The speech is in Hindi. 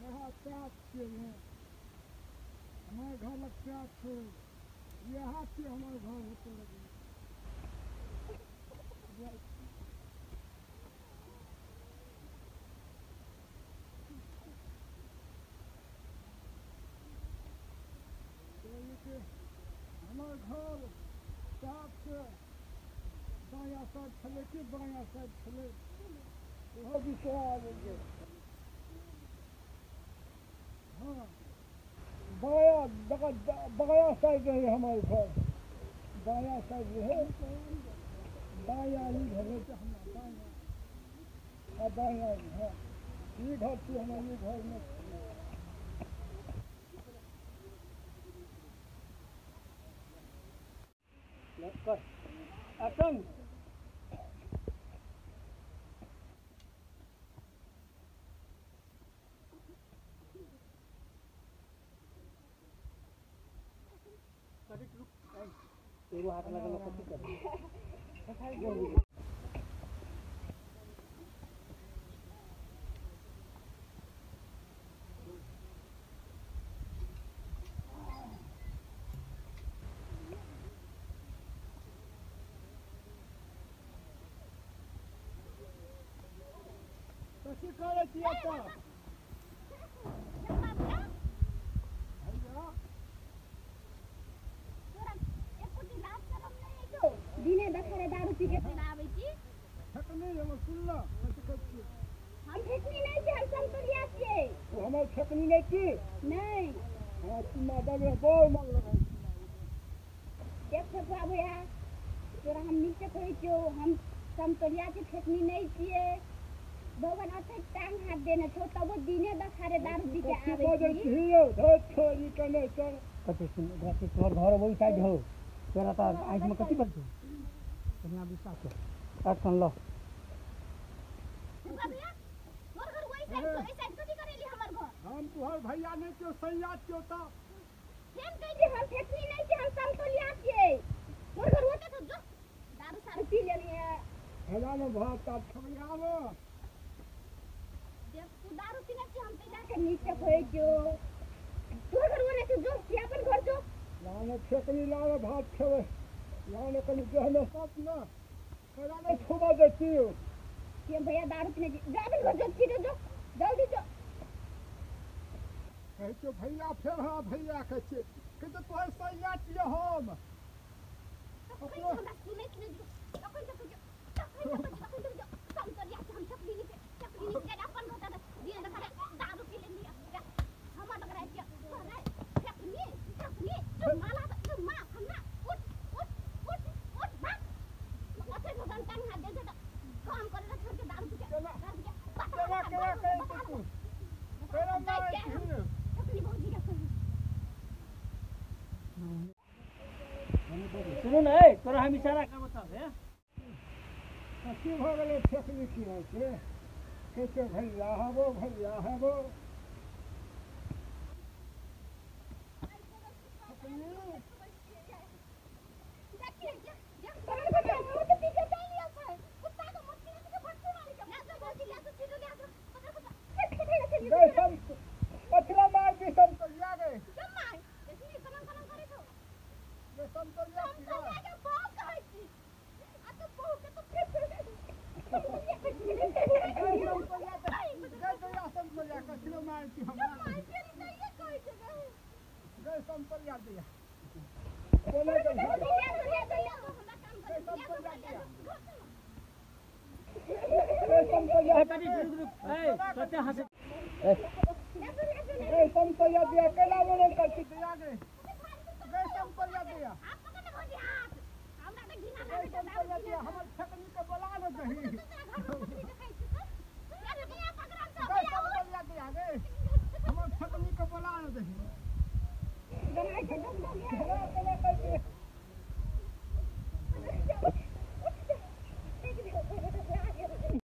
यहाँ प्याज के हैं हमारे घर लग प्याज छो यहाँ से हमारे घर होते लगे हमारे घर प्याज से बाया साइड छले कि बाया साइड छले वह भी से आ गए हाँ बाया साइड रहे हमारे घर बाया साइड रहे बाया ही घर है हमारा बाया हाँ ये घर थी हमारे घर में एक्शन तेरे हाथ लगा लो कति कर कति करे किया था दिने दखरे दारू पी के आवे छी ठकने हम सुनला हम ठकनी नहीं छी हम संतोलिया छी हमार ठकनी नहीं की नहीं हां तुम दादा बहुत मन लगा देख बाबू यार तोरा हम नीचे कहि छो हम संतोलिया के ठकनी नहीं छिए भगवान अथे टांग हाथ देने छो तब दिने दखरे दारू पी के आवे छी हियो धत छोरी कने चल कते सुन रात तोर घर वही साइड हो तेरा त आँख में कति बच्चे दुनिया विश्वास है एक्शन लो भैया मोर घर वही साइड कथि करेली हमर घर हम तोहर भैया नहीं क्यों सैया क्यों ता केन कहि जे हम ठकनी नहीं छी हम संतोलिया छिए मोर घर होते तो जो दारू सारू पी लेली है हेला में भात ता खमियावो जब तू दारू पीने छी हम पीला के नीचे खोए जो तोर घर होने से जो अपन घर जो लाने ठकनी लाने भात खेवे लाने कनी गहने साथ ना करा नहीं छोड़ा देती हो ये भैया दारू पीने जाबन घर जो छी जो जल्दी जो कहे तो भैया फिर हाँ भैया कहते कि तो तोहर सैया छिए हम अपने सुने कि जो अपन तो संतोलिया के हम ठकनी नहीं के अपन घर दिए दखरे दारू पी लेली हमर दखरे के ठकनी माला तो मां हमना उठ भाग अथे भगवान टांग हाथ दे दे काम करे ना छोड़ के दारू पी के तेरा ठकनी भौजी के सुनो ना ए तोरा हम इशारा कर बतावे कथी भ गेलै ठकनी की है से कहते भैया हबो पछला मार भी सब तो लिया गए सब तो लिया ए